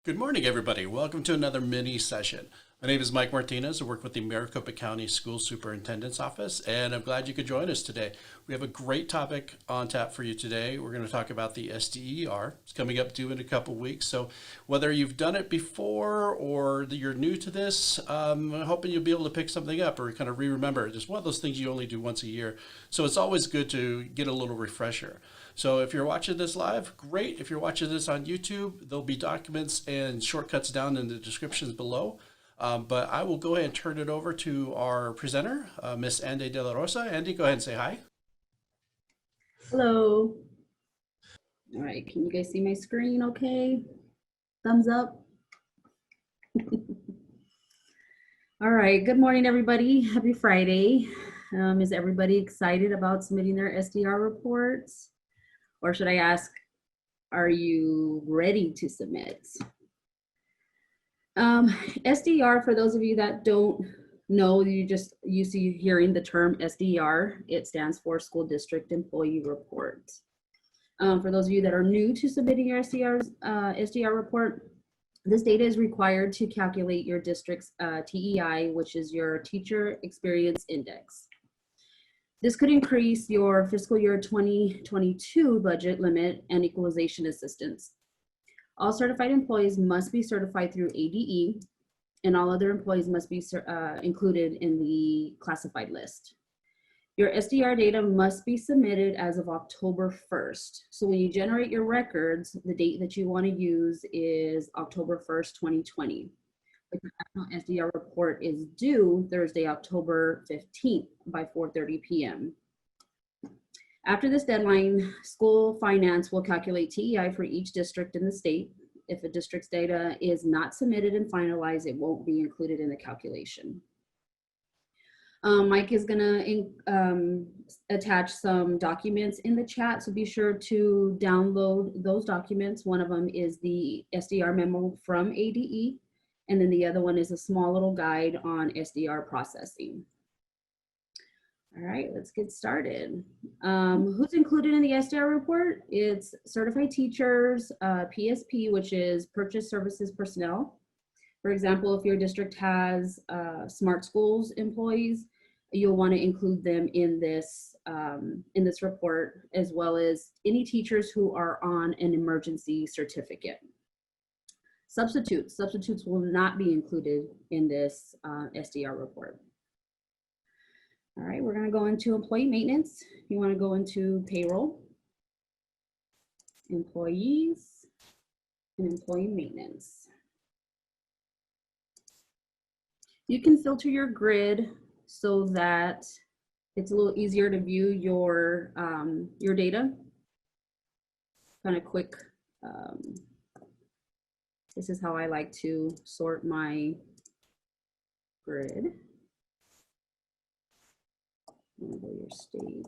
Good morning, everybody. Welcome to another mini session. My name is Mike Martinez. I work with the Maricopa County School Superintendent's Office, and I'm glad you could join us today. We have a great topic on tap for you today. We're going to talk about the SDER. It's coming up due in a couple weeks, so whether you've done it before or you're new to this, I'm hoping you'll be able to pick something up or kind of re-remember. It's one of those things you only do once a year, so it's always good to get a little refresher. So if you're watching this live, great. If you're watching this on YouTube, there'll be documents and shortcuts down in the descriptions below. But I will go ahead and turn it over to our presenter, Miss Andy De La Rosa. Andy, go ahead and say hi. Hello. All right, can you guys see my screen okay? Thumbs up. All right, good morning, everybody. Happy Friday. Is everybody excited about submitting their SDR reports? Or should I ask, are you ready to submit? SDR, for those of you that don't know, you see hearing the term SDR, it stands for School District Employee Report. For those of you that are new to submitting your SDR report, this data is required to calculate your district's TEI, which is your Teacher Experience Index. This could increase your fiscal year 2022 budget limit and equalization assistance. All certified employees must be certified through ADE, and all other employees must be included in the classified list. Your SDR data must be submitted as of October 1st. So when you generate your records, the date that you want to use is October 1st, 2020. The National SDR report is due Thursday, October 15th by 4:30 p.m. After this deadline, school finance will calculate TEI for each district in the state. If a district's data is not submitted and finalized, it won't be included in the calculation. Mike is gonna attach some documents in the chat, so be sure to download those documents. One of them is the SDR memo from ADE, and then the other one is a small little guide on SDR processing. All right, let's get started. Who's included in the SDR report? It's certified teachers, PSP, which is Purchase Services Personnel. For example, if your district has Smart Schools employees, you'll want to include them in this report, as well as any teachers who are on an emergency certificate. Substitutes will not be included in this SDR report. All right, we're going to go into employee maintenance. You want to go into payroll, employees, and employee maintenance. You can filter your grid so that it's a little easier to view your data. Kind of quick. This is how I like to sort my grid. Go your state.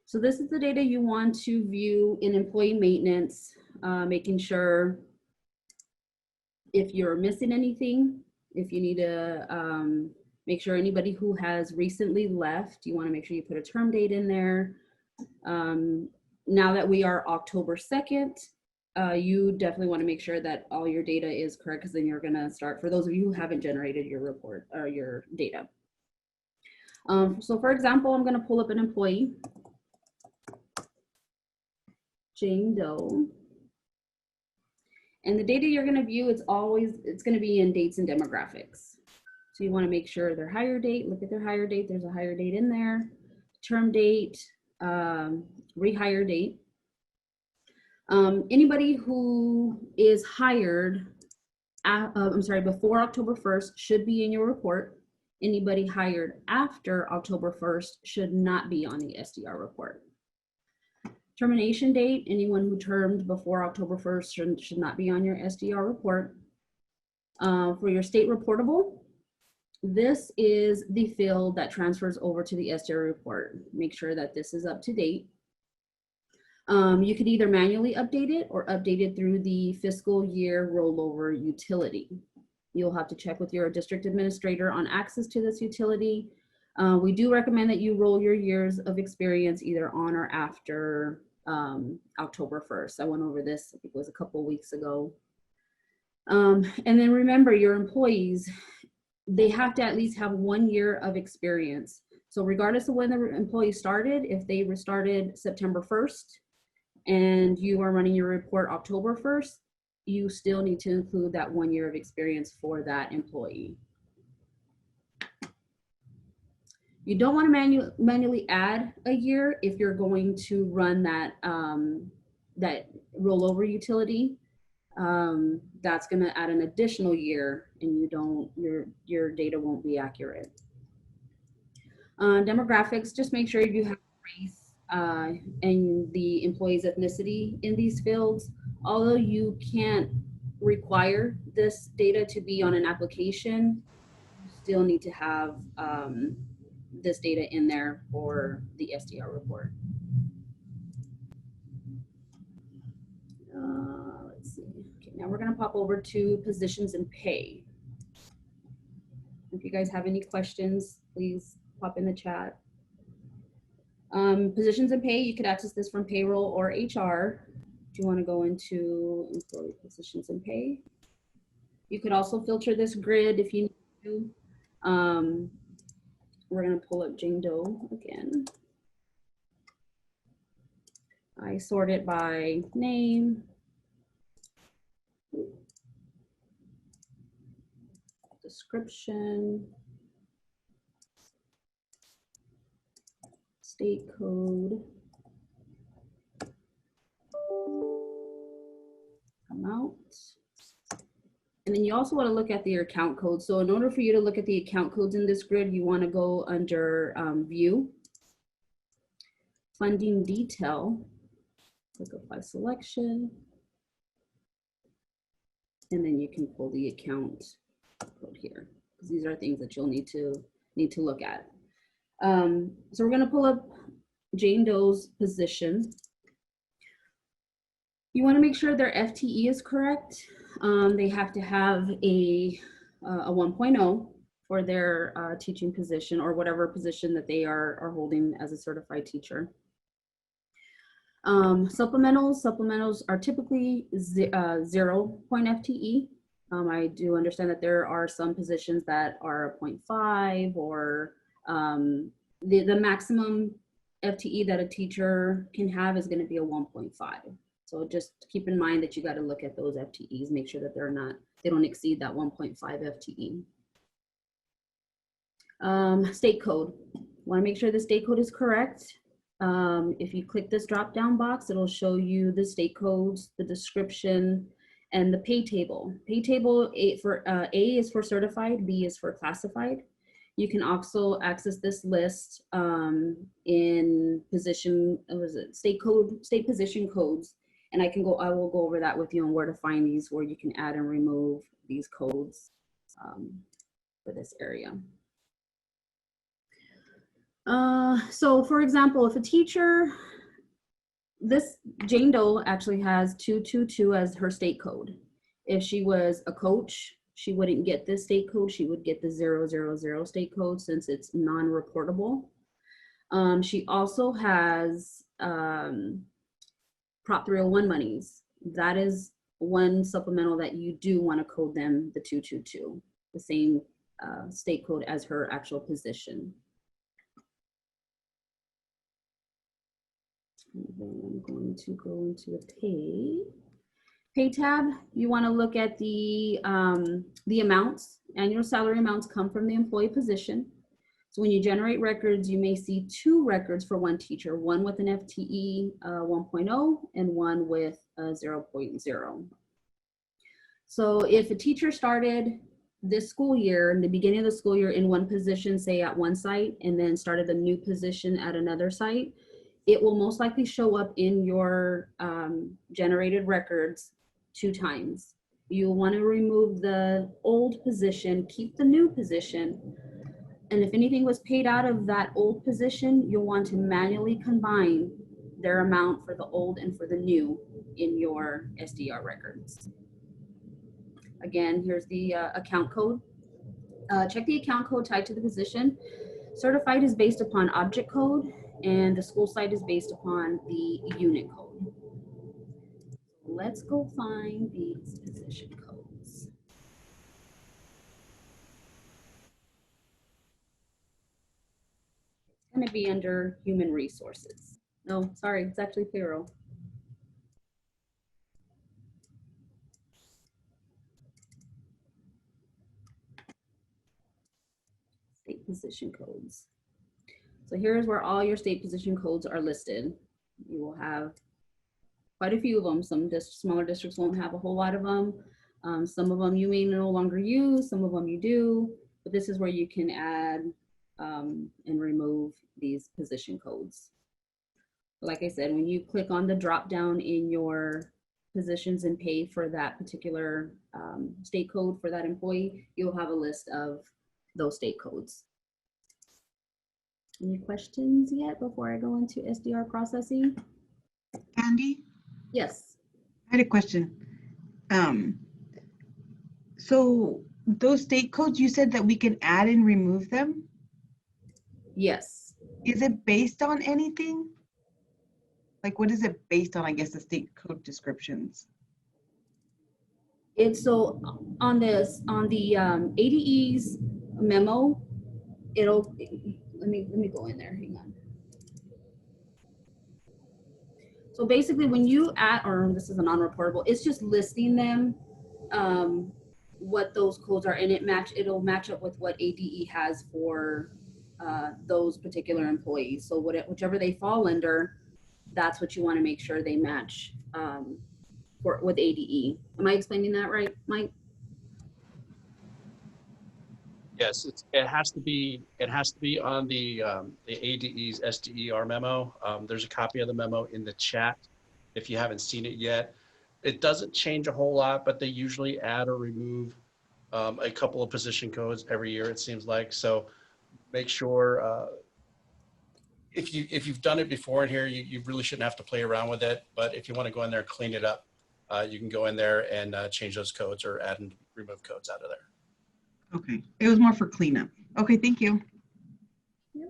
So this is the data you want to view in employee maintenance, making sure if you're missing anything, if you need to make sure anybody who has recently left, you want to make sure you put a term date in there. Now that we are October 2nd, you definitely want to make sure that all your data is correct, because then you're going to start, for those of you who haven't generated your report or your data. So for example, I'm going to pull up an employee, Jane Doe. And the data you're going to view, it's going to be in dates and demographics. So you want to make sure their hire date, look at their hire date. There's a hire date in there, term date, rehire date. Anybody who is hired, before October 1st should be in your report. Anybody hired after October 1st should not be on the SDR report. Termination date, anyone who termed before October 1st should not be on your SDR report. For your state reportable, this is the field that transfers over to the SDR report. Make sure that this is up to date. You could either manually update it or update it through the fiscal year rollover utility. You'll have to check with your district administrator on access to this utility. We do recommend that you roll your years of experience either on or after October 1st. I went over this, I think it was a couple weeks ago. And then remember, your employees, they have to at least have 1 year of experience. So regardless of when the employee started, if they started September 1st and you are running your report October 1st, you still need to include that 1 year of experience for that employee. You don't want to manually add a year if you're going to run that, that rollover utility. That's going to add an additional year and your data won't be accurate. Demographics, just make sure you have race and the employee's ethnicity in these fields. Although you can't require this data to be on an application, you still need to have this data in there for the SDR report. Let's see. Okay, now we're going to pop over to positions and pay. If you guys have any questions, please pop in the chat. Positions and pay, you could access this from payroll or HR. Do you want to go into employee positions and pay? You could also filter this grid if you need to. We're going to pull up Jane Doe again. I sort it by name, description, state code, amount. And then you also want to look at your account code. So in order for you to look at the account codes in this grid, you want to go under view, funding detail, click apply selection, and then you can pull the account code here, because these are things that you'll need to look at. So we're going to pull up Jane Doe's position. You want to make sure their FTE is correct. They have to have a 1.0 for their teaching position or whatever position that they are holding as a certified teacher. Supplementals are typically 0 FTE. I do understand that there are some positions that are a 0.5 or the maximum FTE that a teacher can have is going to be a 1.5. So just keep in mind that you got to look at those FTEs, make sure that they don't exceed that 1.5 FTE. State code. Want to make sure the state code is correct. If you click this drop down box, it'll show you the state codes, the description, and the pay table. Pay table A is for certified, B is for classified. You can also access this list in state position codes. And I will go over that with you on where to find these, where you can add and remove these codes for this area. So for example, if a teacher, this Jane Doe actually has 222 as her state code. If she was a coach, she wouldn't get this state code. She would get the 000 state code since it's non-reportable. She also has Prop 301 monies. That is one supplemental that you do want to code them the 222, the same state code as her actual position. And then I'm going to go into the pay tab. You want to look at the amounts. Annual salary amounts come from the employee position. So when you generate records, you may see 2 records for one teacher, one with an FTE 1.0 and one with 0.0. So if a teacher started this school year, in the beginning of the school year in one position, say at one site, and then started a new position at another site, it will most likely show up in your generated records 2 times. You'll want to remove the old position, keep the new position, and if anything was paid out of that old position, you'll want to manually combine their amount for the old and for the new in your SDR records. Again, here's the account code. Check the account code tied to the position. Certified is based upon object code, and the school site is based upon the unit code. Let's go find these position codes. It's going to be under human resources. No, sorry, it's actually payroll. State position codes. So here's where all your state position codes are listed. You will have quite a few of them. Some smaller districts won't have a whole lot of them. Some of them you may no longer use, some of them you do, but this is where you can add and remove these position codes. Like I said, when you click on the drop down in your positions and pay for that particular state code for that employee, you'll have a list of those state codes. Any questions yet before I go into SDR processing? Andy, Yes. I had a question. So those state codes, you said that we can add and remove them. Yes. Is it based on anything? Like, what is it based on? I guess the state code descriptions. It's so on this, on the ADE's memo, it'll, let me go in there, hang on. So basically when you add, or this is a non-reportable, it's just listing them, what those codes are, and it'll match up with what ADE has for those particular employees. So whichever they fall under, that's what you want to make sure they match with ADE. Am I explaining that right, Mike? Yes, it has to be on the ADE's SDER memo. There's a copy of the memo in the chat if you haven't seen it yet. It doesn't change a whole lot, but they usually add or remove a couple of position codes every year, it seems like. So make sure if you've done it before in here, you really shouldn't have to play around with it. But if you want to go in there and clean it up, you can go in there and change those codes or add and remove codes out of there. Okay, it was more for cleanup. Okay, thank you. Yep.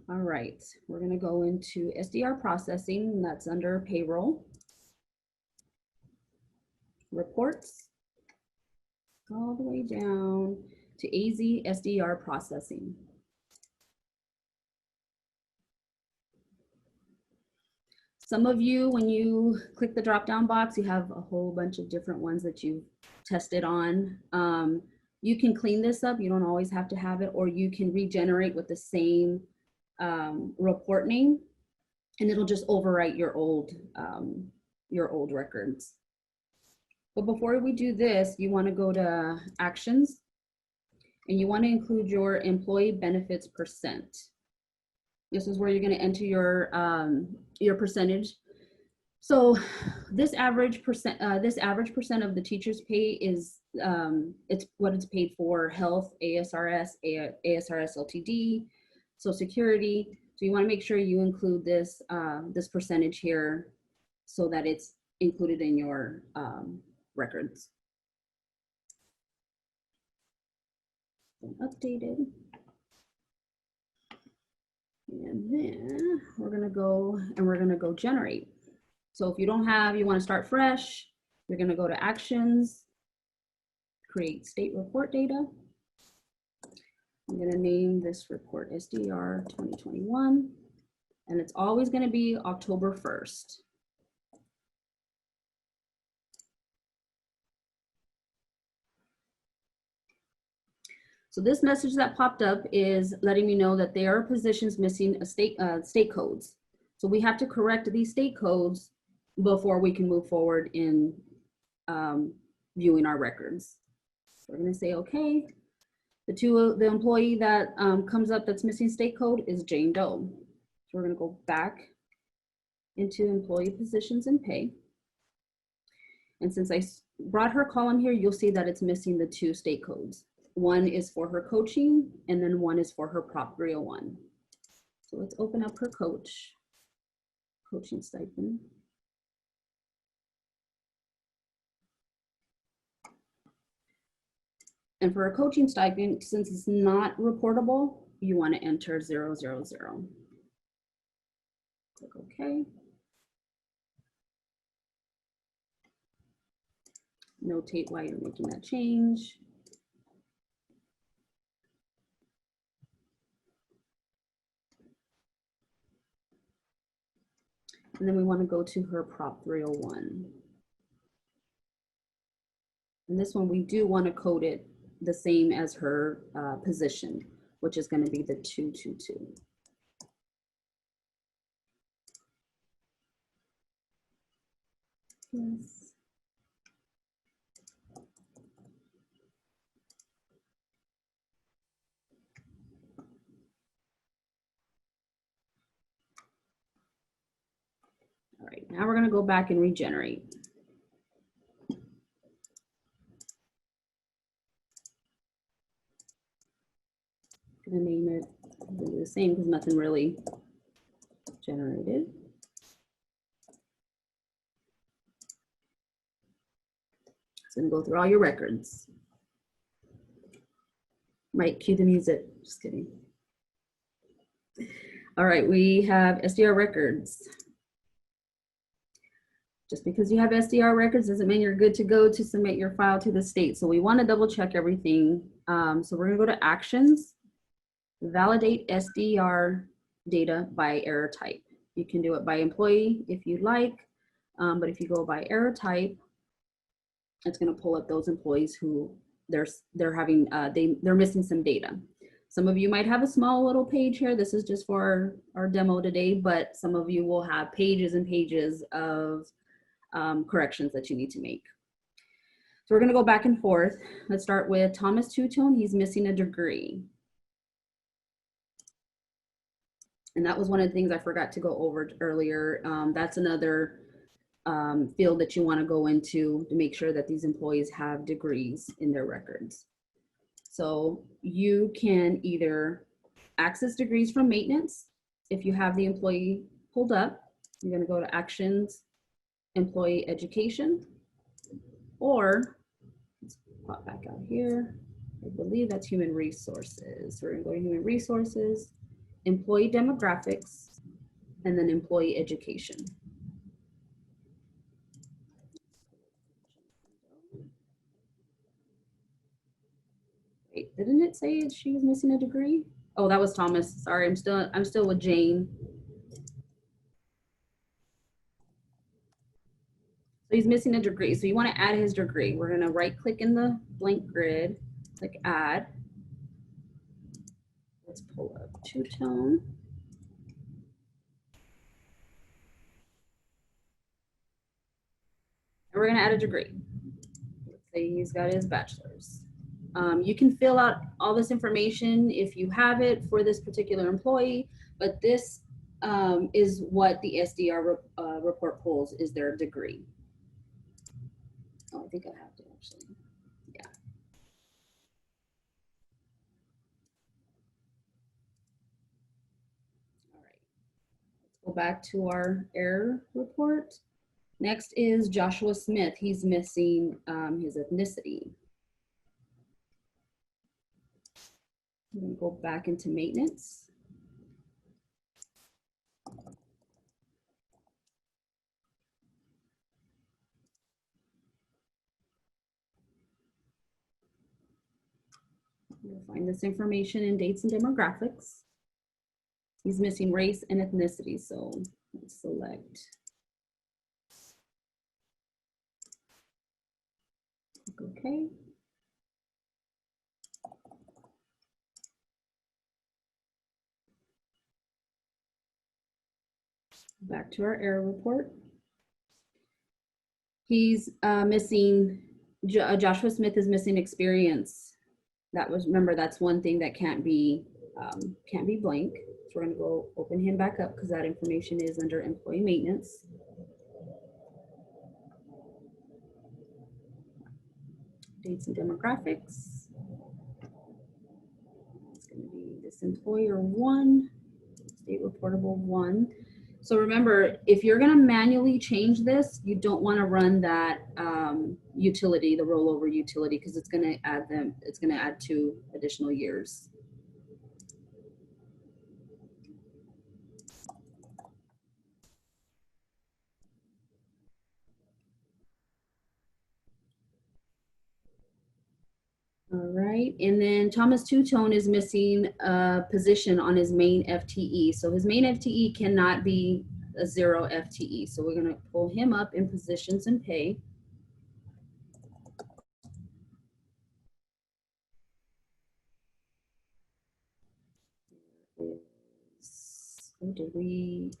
All right, we're gonna go into SDR processing, and that's under payroll. Reports, all the way down to AZ SDR processing. Some of you, when you click the drop-down box, you have a whole bunch of different ones that you've tested on. You can clean this up. You don't always have to have it, or you can regenerate with the same report name, and it'll just overwrite your old records. But before we do this, you want to go to actions, and you want to include your employee benefits percent. This is where you're going to enter your percentage. So this average percent of the teacher's pay is it's what it's paid for: health, ASRS, ASRS LTD, Social Security. So you want to make sure you include this this percentage here so that it's included in your records. Updated. And then we're gonna go generate. So if you don't have, you want to start fresh, you're gonna go to actions, create state report data. I'm gonna name this report SDR 2021, and it's always gonna be October 1st. So this message that popped up is letting me know that there are positions missing a state codes. So we have to correct these state codes before we can move forward in viewing our records. So we're going to say, okay, the employee that comes up that's missing state code is Jane Doe. So we're going to go back into employee positions and pay. And since I brought her column here, you'll see that it's missing the 2 state codes. One is for her coaching, and then one is for her Prop 301. So let's open up her coaching stipend. And for a coaching stipend, since it's not reportable, you want to enter 000. Click OK. Notate why you're making that change. And then we want to go to her Prop 301. And this one, we do want to code it the same as her position, which is going to be the 222. Yes. All right, now we're going to go back and regenerate. Going to name it the same because nothing really generated. It's going to go through all your records. Right, cue the music. Just kidding. All right, we have SDR records. Just because you have SDR records doesn't mean you're good to go to submit your file to the state. So we want to double check everything. So we're going to go to actions, validate SDR data by error type. You can do it by employee if you'd like, but if you go by error type, it's going to pull up those employees who they're having they're missing some data. Some of you might have a small little page here. This is just for our demo today, but some of you will have pages and pages of corrections that you need to make. So we're going to go back and forth. Let's start with Thomas Two-Tone. He's missing a degree. And that was one of the things I forgot to go over earlier. That's another field that you want to go into to make sure that these employees have degrees in their records. So you can either access degrees from maintenance. If you have the employee pulled up, you're going to go to actions, employee education, or let's pop back out here. I believe that's human resources. So we're going to go to human resources, employee demographics, and then employee education. Wait, didn't it say she was missing a degree? Oh, that was Thomas. Sorry, I'm still with Jane. So he's missing a degree. So you want to add his degree. We're going to right click in the blank grid, click add. Let's pull up Two-Tone. And we're going to add a degree. Let's say he's got his bachelor's. You can fill out all this information if you have it for this particular employee, but this is what the SDR report pulls is their degree. Oh, I think I have to actually, yeah. All right, let's go back to our error report. Next is Joshua Smith. He's missing his ethnicity. I'm going to go back into maintenance. We'll find this information in dates and demographics. He's missing race and ethnicity, so let's select. Okay. Back to our error report. He's missing, Joshua Smith is missing experience. That was, remember, that's one thing that can't be blank. So we're gonna go open him back up because that information is under employee maintenance. Dates and demographics. It's gonna be this employer 1, state reportable 1. So remember, if you're gonna manually change this, you don't wanna run that utility, the rollover utility, because it's gonna add 2 additional years. All right, and then Thomas Two-Tone is missing a position on his main FTE. So his main FTE cannot be a 0 FTE. So we're gonna pull him up in positions and pay.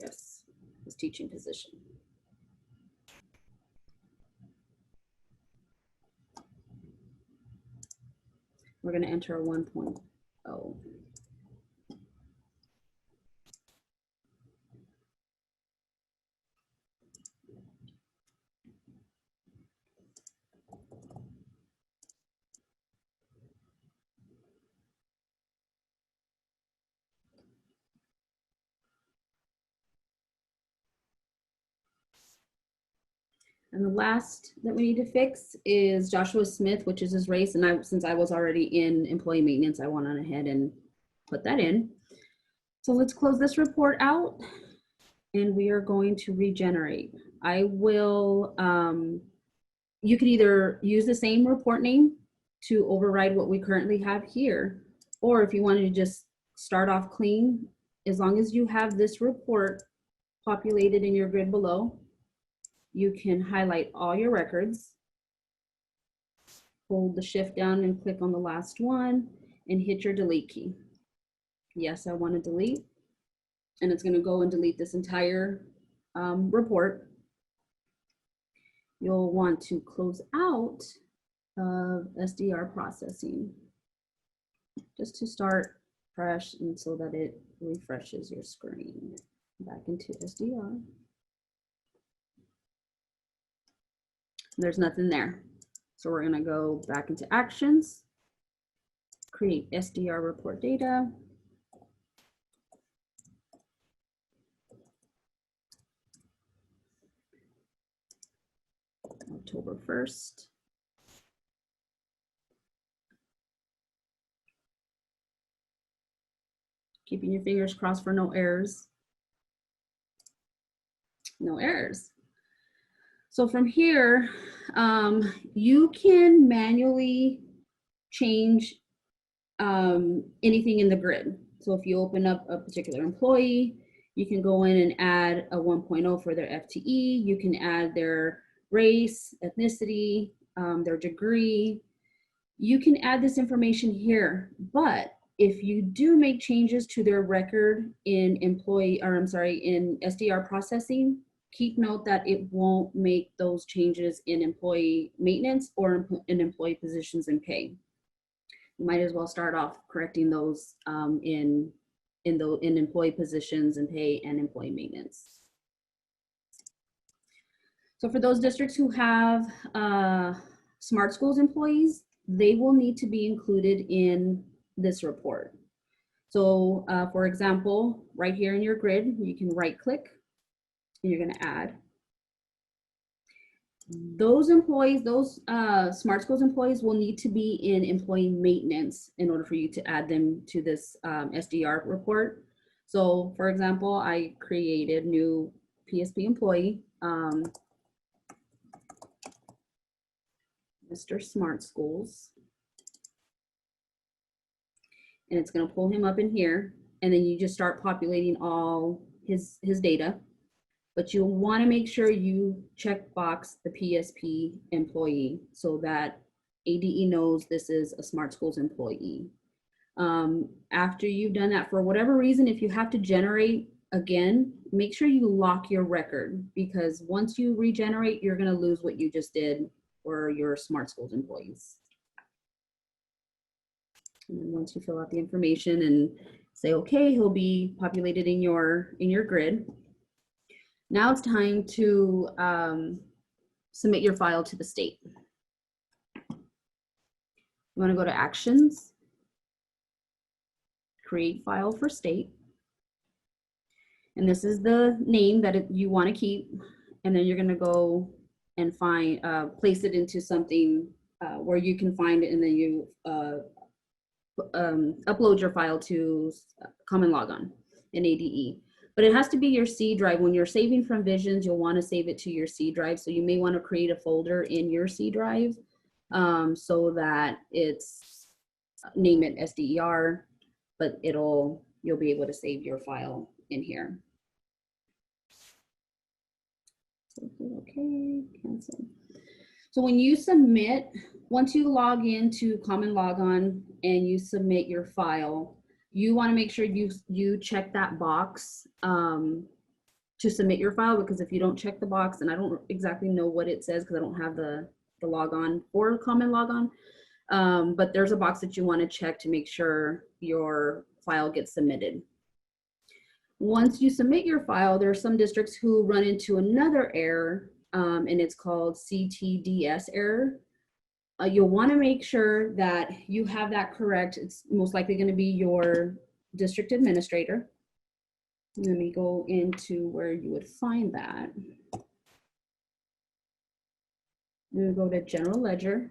Yes, his teaching position. We're gonna enter a 1.0. And the last that we need to fix is Joshua Smith, which is his race. And since I was already in employee maintenance, I went on ahead and put that in. So let's close this report out and we are going to regenerate. I will, you could either use the same report name to override what we currently have here, or if you wanted to just start off clean, as long as you have this report populated in your grid below, you can highlight all your records, hold the shift down and click on the last one and hit your delete key. Yes, I want to delete, and it's going to go and delete this entire report. You'll want to close out of SDR processing just to start fresh and so that it refreshes your screen. Back into SDR. There's nothing there. So we're gonna go back into actions, create SDR report data. October 1st. Keeping your fingers crossed for no errors. No errors. So from here, you can manually change anything in the grid. So if you open up a particular employee, you can go in and add a 1.0 for their FTE. You can add their race, ethnicity, their degree. You can add this information here, but if you do make changes to their record in in SDR processing, keep note that it won't make those changes in employee maintenance or in employee positions and pay. You might as well start off correcting those in employee positions and pay and employee maintenance. So for those districts who have Smart Schools employees, they will need to be included in this report. So for example, right here in your grid, you can right click and you're gonna add. Those employees, those Smart Schools employees will need to be in employee maintenance in order for you to add them to this SDR report. So for example, I created new PSP employee, Mr. Smart Schools. And it's going to pull him up in here, and then you just start populating all his data. But you'll want to make sure you check box the PSP employee so that ADE knows this is a Smart Schools employee. After you've done that, for whatever reason, if you have to generate again, make sure you lock your record, because once you regenerate, you're going to lose what you just did for your Smart Schools employees. And then once you fill out the information and say, okay, he'll be populated in your grid. Now it's time to submit your file to the state. You want to go to Actions, Create File for State. And this is the name that you want to keep. And then you're going to go and find, place it into something where you can find it, and then you upload your file to Common Logon in ADE. But it has to be your C drive. When you're saving from Visions, you'll want to save it to your C drive. So you may want to create a folder in your C drive so that it's, name it SDER, but you'll be able to save your file in here. Okay, cancel. So when you submit, once you log into Common Logon and you submit your file, you want to make sure you check that box to submit your file, because if you don't check the box, and I don't exactly know what it says because I don't have the logon or Common Logon, but there's a box that you want to check to make sure your file gets submitted. Once you submit your file, there are some districts who run into another error, and it's called CTDS error. You'll want to make sure that you have that correct. It's most likely going to be your district administrator. Let me go into where you would find that. I'm going to go to General Ledger,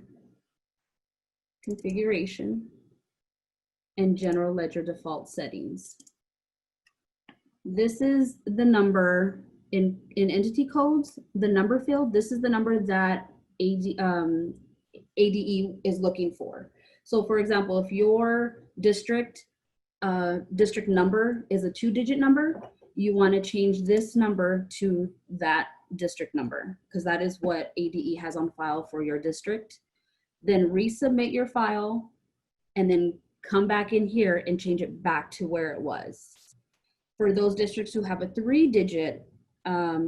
Configuration, and General Ledger Default Settings. This is the number in entity codes, the number field. This is the number that ADE is looking for. So for example, if your district number is a 2-digit number, you want to change this number to that district number, because that is what ADE has on file for your district. Then resubmit your file and then come back in here and change it back to where it was. For those districts who have a 3-digit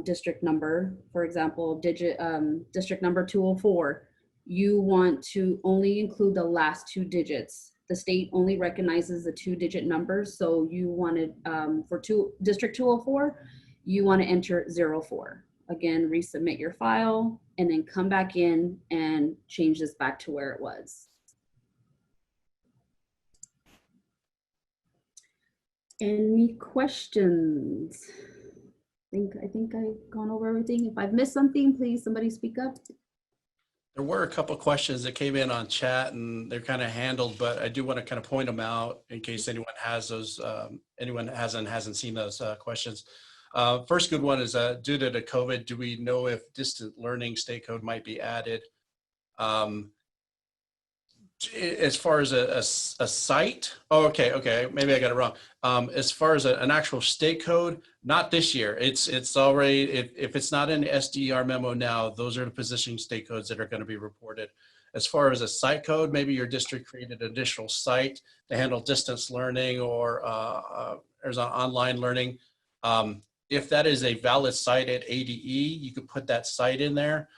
district number, for example, district number 204, you want to only include the last 2 digits. The state only recognizes the 2-digit numbers. So you wanted, for district 204, you want to enter 04. Again, resubmit your file and then come back in and change this back to where it was. Any questions? I think I've gone over everything. If I've missed something, please somebody speak up. There were a couple questions that came in on chat and they're kind of handled, but I do want to kind of point them out in case anyone has those, anyone hasn't seen those questions. First good one is due to the COVID, do we know if distant learning state code might be added? As far as a site, oh, okay, maybe I got it wrong. As far as an actual state code, not this year. It's already, if it's not in the SDER memo now, those are the positioning state codes that are going to be reported. As far as a site code, maybe your district created an additional site to handle distance learning or there's an online learning. If that is a valid site at ADE, you could put that site in there.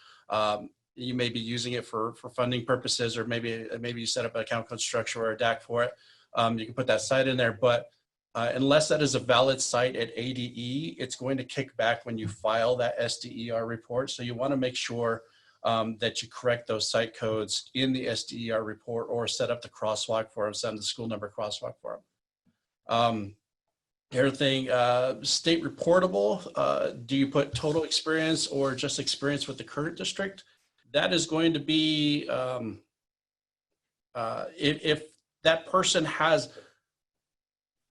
You may be using it for funding purposes, or maybe you set up an account code structure or a DAC for it. You can put that site in there, but unless that is a valid site at ADE, it's going to kick back when you file that SDER report. So you want to make sure that you correct those site codes in the SDER report, or set up the crosswalk for them, send the school number crosswalk for them. Everything state reportable, do you put total experience or just experience with the current district? That is going to be, if that person has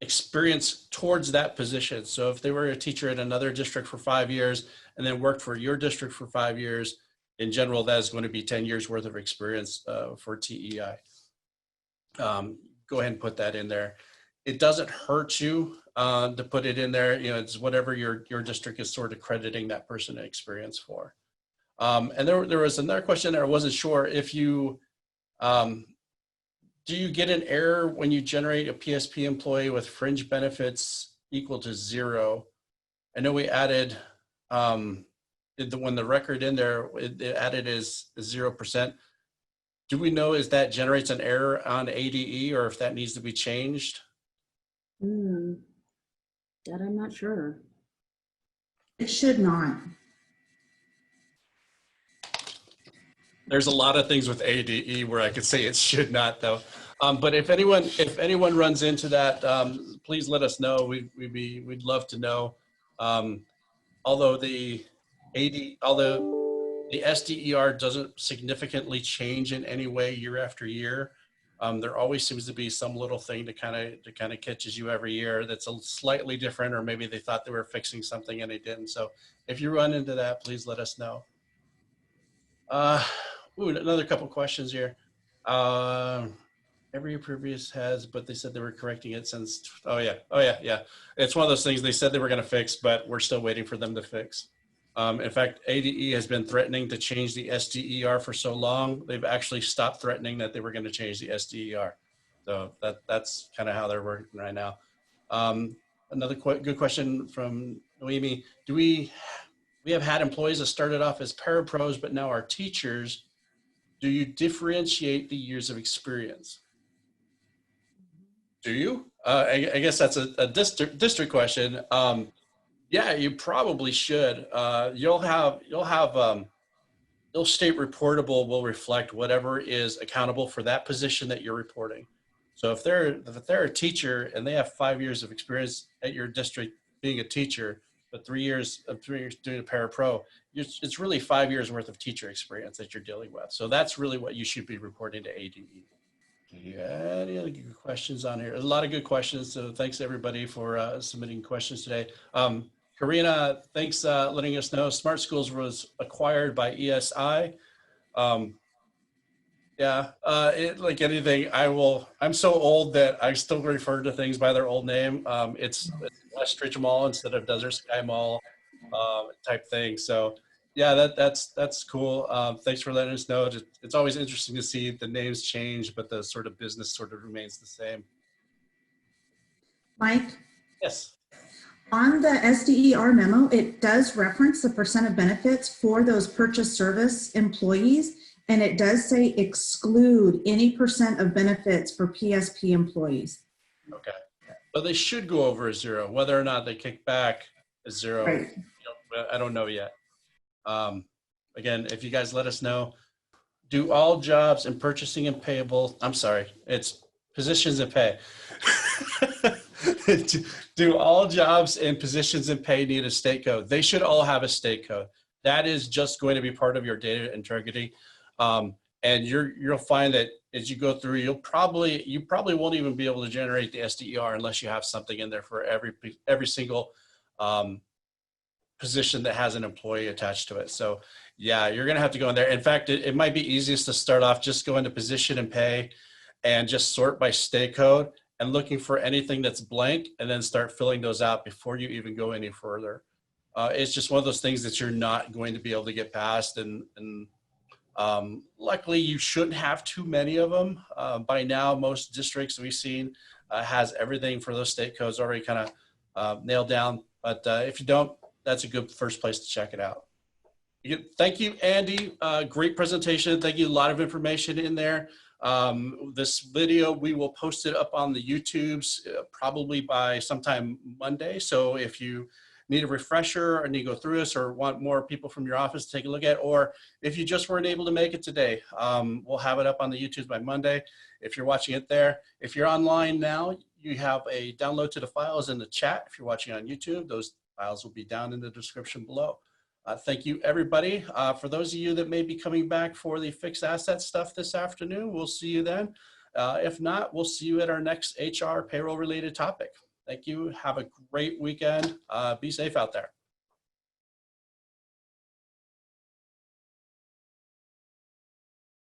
experience towards that position. So if they were a teacher at another district for 5 years and then worked for your district for 5 years, in general, that is going to be 10 years worth of experience for TEI. Go ahead and put that in there. It doesn't hurt you to put it in there. You know, it's whatever your district is sort of crediting that person experience for. And there was another question there. I wasn't sure if you, do you get an error when you generate a PSP employee with fringe benefits equal to 0? I know we added, when the record in there, it added is 0%. Do we know if that generates an error on ADE or if that needs to be changed? That I'm not sure. It should not. There's a lot of things with ADE where I could say it should not, though. But if anyone runs into that, please let us know. We'd love to know. Although the SDER doesn't significantly change in any way year after year, there always seems to be some little thing that kind of catches you every year that's a slightly different, or maybe they thought they were fixing something and they didn't. So if you run into that, please let us know. Another couple questions here. Every previous has, but they said they were correcting it since. Oh yeah. It's one of those things they said they were going to fix, but we're still waiting for them to fix. In fact, ADE has been threatening to change the SDER for so long, they've actually stopped threatening that they were going to change the SDER. So that's kind of how they're working right now. Another good question from Noemi. Do we have had employees that started off as parapros, but now are teachers. Do you differentiate the years of experience? Do you? I guess that's a district question. Yeah, you probably should. You'll state reportable will reflect whatever is accountable for that position that you're reporting. So if they're a teacher and they have 5 years of experience at your district being a teacher, but 3 years doing a parapro, it's really 5 years worth of teacher experience that you're dealing with. So that's really what you should be reporting to ADE. Any other good questions on here? There's a lot of good questions. So thanks everybody for submitting questions today. Karina, thanks letting us know. Smart Schools was acquired by ESI. Like anything, I'm so old that I still refer to things by their old name. It's West Ridge Mall instead of Desert Sky Mall type thing. So yeah, that's cool. Thanks for letting us know. It's always interesting to see the names change, but the sort of business sort of remains the same. Mike, Yes. on the SDER memo, it does reference the percent of benefits for those purchase service employees. And it does say exclude any percent of benefits for PSP employees. Okay. So they should go over a 0, whether or not they kick back a 0. Right. I don't know yet. Again, if you guys let us know, do all jobs in purchasing and payable, I'm sorry, it's positions and pay. Do all jobs in positions and pay need a state code? They should all have a state code. That is just going to be part of your data integrity. And you'll find that as you go through, you probably won't even be able to generate the SDER unless you have something in there for every single position that has an employee attached to it. So yeah, you're gonna have to go in there. In fact, it might be easiest to start off just go into position and pay and just sort by state code and looking for anything that's blank and then start filling those out before you even go any further. It's just one of those things that you're not going to be able to get past, and luckily you shouldn't have too many of them. By now, most districts we've seen has everything for those state codes already kind of nailed down. But if you don't, that's a good first place to check it out. Thank you, Andy. Great presentation. Thank you. A lot of information in there. This video, we will post it up on the YouTubes probably by sometime Monday. So if you need a refresher or need to go through this or want more people from your office to take a look at, or if you just weren't able to make it today, we'll have it up on the YouTube by Monday if you're watching it there. If you're online now, you have a download to the files in the chat. If you're watching on YouTube, those files will be down in the description below. Thank you, everybody. For those of you that may be coming back for the fixed asset stuff this afternoon, we'll see you then. If not, we'll see you at our next HR payroll related topic. Thank you. Have a great weekend. Be safe out there.